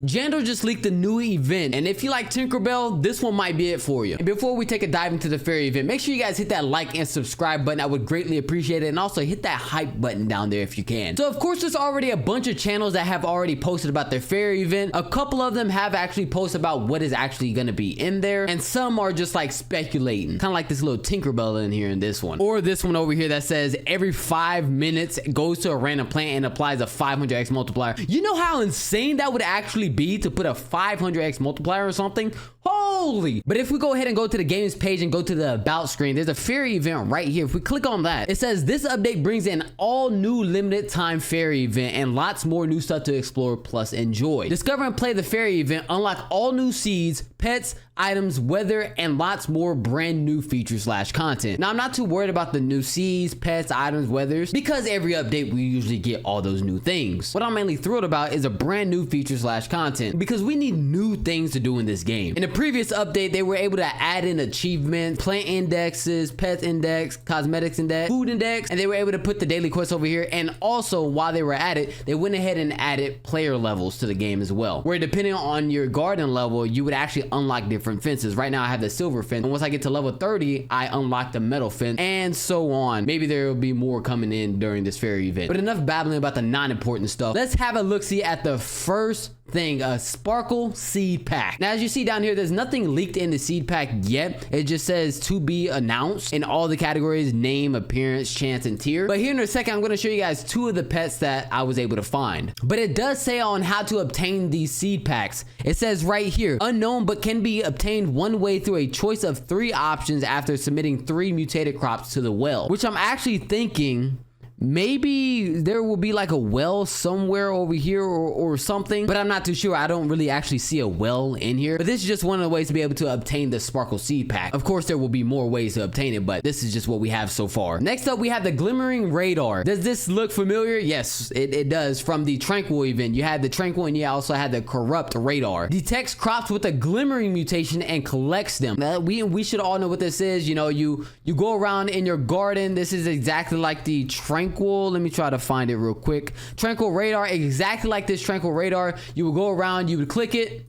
Jandor just leaked a new event, and if you like Tinkerbell, this one might be it for you. And before we take a dive into the fairy event, make sure you guys hit that like and subscribe button. I would greatly appreciate it, and also hit that hype button down there if you can. So of course, there's already a bunch of channels that have already posted about their fairy event. A couple of them have actually posted about what is actually going to be in there, and some are just like speculating, kind of like this little Tinkerbell in here in this one, or this one over here that says every 5 minutes goes to a random plant and applies a 500x multiplier. You know how insane that would actually be to put a 500x multiplier or something? Holy! But if we go ahead and go to the games page and go to the about screen, there's a fairy event right here. If we click on that, it says this update brings in all new limited time fairy event and lots more new stuff to explore plus enjoy. Discover and play the fairy event, unlock all new seeds, pets, items, weather, and lots more brand new features / content. Now, I'm not too worried about the new seeds, pets, items, weathers, because every update we usually get all those new things. What I'm mainly thrilled about is a brand new feature / content, because we need new things to do in this game. In the previous update, they were able to add in achievements, plant indexes, pets index, cosmetics index, food index, and they were able to put the daily quests over here. And also, while they were at it, they went ahead and added player levels to the game as well, where depending on your garden level, you would actually unlock different fences. Right now I have the silver fence, and once I get to level 30 I unlock the metal fence, and so on. Maybe there will be more coming in during this fairy event, but enough babbling about the non-important stuff. Let's have a look-see at the first thing, a sparkle seed pack. Now, as you see down here, there's nothing leaked in the seed pack yet. It just says to be announced in all the categories: name, appearance, chance, and tier. But here in a second, I'm going to show you guys 2 of the pets that I was able to find. But it does say on how to obtain these seed packs. It says right here, unknown but can be obtained one way through a choice of 3 options after submitting 3 mutated crops to the well, which I'm actually thinking maybe there will be like a well somewhere over here or something, but I'm not too sure. I don't really actually see a well in here, but this is just one of the ways to be able to obtain the sparkle seed pack. Of course, there will be more ways to obtain it, but this is just what we have so far. Next up, we have the glimmering radar. Does this look familiar? Yes, it does. From the tranquil event, you had the tranquil, and you also had the corrupt radar. Detects crops with a glimmering mutation and collects them. Now, we should all know what this is. You know, you go around in your garden. This is exactly like the tranquil. Let me try to find it real quick. Tranquil radar, exactly like this tranquil radar. You would go around, you would click it,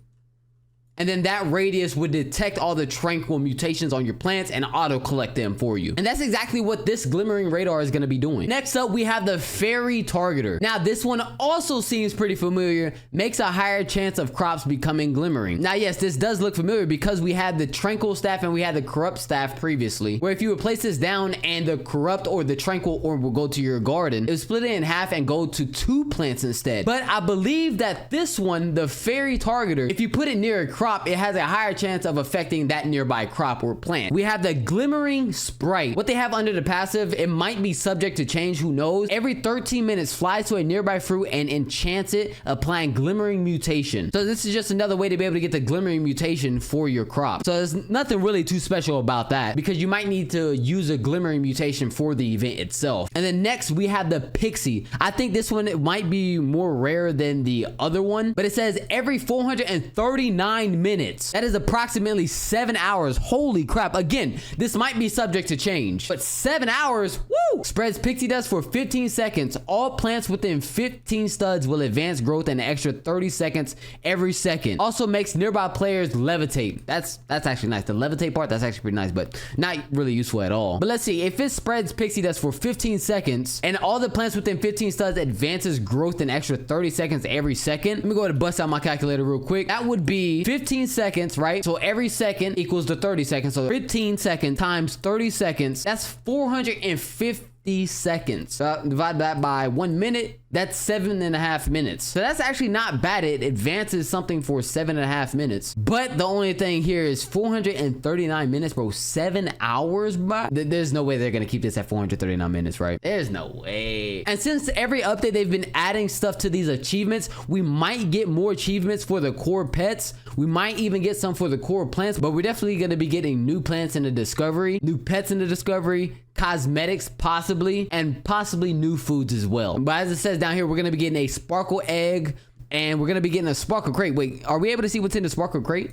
and then that radius would detect all the tranquil mutations on your plants and auto collect them for you. And that's exactly what this glimmering radar is going to be doing. Next up, we have the fairy targeter. Now, this one also seems pretty familiar. Makes a higher chance of crops becoming glimmering. Now, yes, this does look familiar because we had the tranquil staff and we had the corrupt staff previously, where if you would place this down and the corrupt or the tranquil orb will go to your garden, it would split it in half and go to 2 plants instead. But I believe that this one, the fairy targeter, if you put it near a crop, it has a higher chance of affecting that nearby crop or plant. We have the glimmering sprite. What they have under the passive, it might be subject to change, who knows. Every 13 minutes flies to a nearby fruit and enchants it, applying glimmering mutation. So this is just another way to be able to get the glimmering mutation for your crop. So there's nothing really too special about that, because you might need to use a glimmering mutation for the event itself. And then next we have the pixie. I think this one, it might be more rare than the other one, but it says every 439 minutes. That is approximately 7 hours. Holy crap. Again, this might be subject to change, but 7 hours, woo! Spreads pixie dust for 15 seconds. All plants within 15 studs will advance growth an extra 30 seconds every second. Also makes nearby players levitate. That's actually nice. The levitate part, that's actually pretty nice, but not really useful at all. But let's see. If it spreads pixie dust for 15 seconds and all the plants within 15 studs advances growth an extra 30 seconds every second, let me go ahead and bust out my calculator real quick. That would be 15 seconds, right? So every second equals the 30 seconds. So 15 seconds times 30 seconds, that's 450 seconds. Divide that by 1 minute, that's 7.5 minutes. So that's actually not bad. It advances something for 7.5 minutes. But the only thing here is 439 minutes, bro. 7 hours, bro. There's no way they're gonna keep this at 439 minutes, right? There's no way. And since every update they've been adding stuff to these achievements, we might get more achievements for the core pets. We might even get some for the core plants, but we're definitely gonna be getting new plants in the discovery, new pets in the discovery, cosmetics possibly, and possibly new foods as well. But as it says down here, we're gonna be getting a sparkle egg, and we're gonna be getting a sparkle crate. Wait, are we able to see what's in the sparkle crate?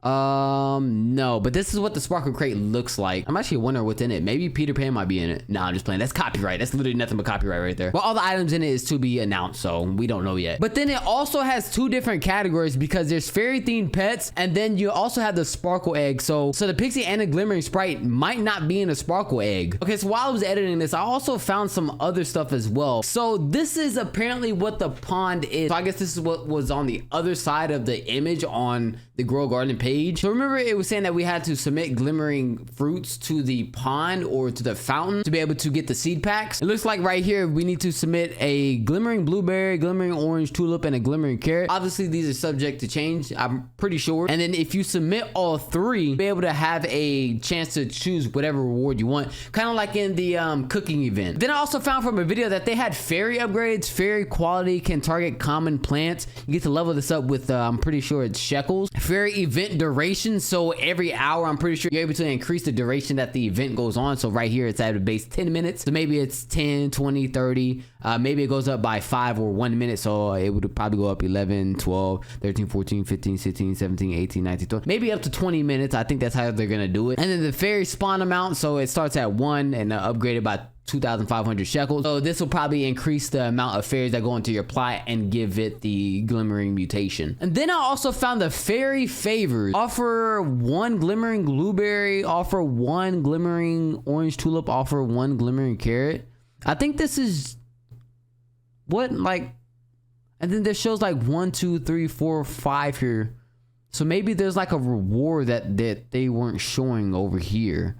No, but this is what the sparkle crate looks like. I'm actually wondering what's in it. Maybe Peter Pan might be in it. Nah, I'm just playing. That's copyright. That's literally nothing but copyright right there. But all the items in it is to be announced, so we don't know yet. But then it also has two different categories because there's fairy themed pets, and then you also have the sparkle egg. So the pixie and the glimmering sprite might not be in a sparkle egg. Okay, so while I was editing this, I also found some other stuff as well. So this is apparently what the pond is. So I guess this is what was on the other side of the image on the Grow Garden page. So remember, it was saying that we had to submit glimmering fruits to the pond or to the fountain to be able to get the seed packs. It looks like right here we need to submit a glimmering blueberry, glimmering orange tulip, and a glimmering carrot. Obviously these are subject to change, I'm pretty sure. And then if you submit all three, you'll be able to have a chance to choose whatever reward you want, kind of like in the cooking event. Then I also found from a video that they had fairy upgrades. Fairy quality can target common plants. You get to level this up with I'm pretty sure it's shekels. Fairy event duration, so every hour I'm pretty sure you're able to increase the duration that the event goes on. So right here it's at a base 10 minutes, so maybe it's 10, 20, 30, maybe it goes up by 5 or 1 minute, so it would probably go up 11, 12, 13, 14, 15, 16, 17, 18, 19, 20, maybe up to 20 minutes. I think that's how they're gonna do it. And then the fairy spawn amount, so it starts at 1 and upgraded by 2,500 shekels. So this will probably increase the amount of fairies that go into your plot and give it the glimmering mutation. And then I also found the fairy favors. Offer 1 glimmering blueberry, offer 1 glimmering orange tulip, offer 1 glimmering carrot. I think this is what, like, and then there shows like 1, 2, 3, 4, 5 here. So maybe there's like a reward that they weren't showing over here.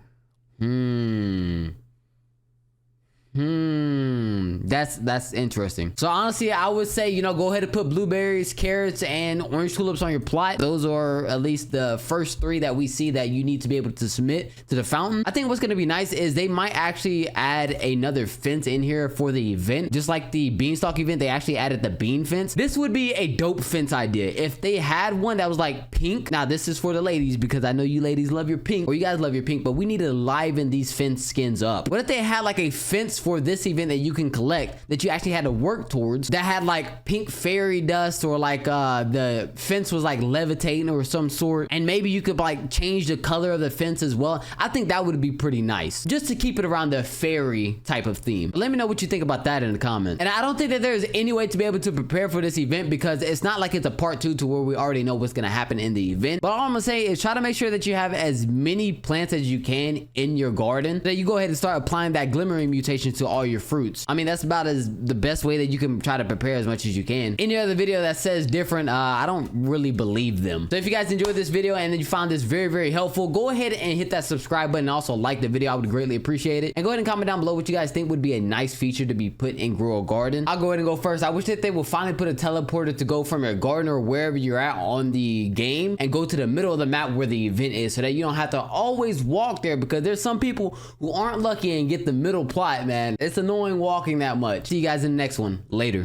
That's interesting. So honestly, I would say, you know, go ahead and put blueberries, carrots, and orange tulips on your plot. Those are at least the first 3 that we see that you need to be able to submit to the fountain. I think what's going to be nice is they might actually add another fence in here for the event. Just like the beanstalk event, they actually added the bean fence. This would be a dope fence idea if they had one that was like pink. Now this is for the ladies because I know you ladies love your pink, or you guys love your pink, but we need to liven these fence skins up. What if they had like a fence for this event that you can collect that you actually had to work towards, that had like pink fairy dust, or like the fence was like levitating or some sort, and maybe you could like change the color of the fence as well? I think that would be pretty nice, just to keep it around the fairy type of theme. Let me know what you think about that in the comments. And I don't think that there's any way to be able to prepare for this event because it's not like it's a part 2 to where we already know what's going to happen in the event. But all I'm gonna say is try to make sure that you have as many plants as you can in your garden, that you go ahead and start applying that glimmering mutation to all your fruits. I mean, that's about as the best way that you can try to prepare as much as you can. Any other video that says different, I don't really believe them. So if you guys enjoyed this video and then you found this very, very helpful, go ahead and hit that subscribe button and also like the video. I would greatly appreciate it. And go ahead and comment down below what you guys think would be a nice feature to be put in Grow a Garden. I'll go ahead and go first. I wish that they will finally put a teleporter to go from your garden or wherever you're at on the game and go to the middle of the map where the event is, so that you don't have to always walk there, because there's some people who aren't lucky and get the middle plot, man. It's annoying walking that much. See you guys in the next one. Later.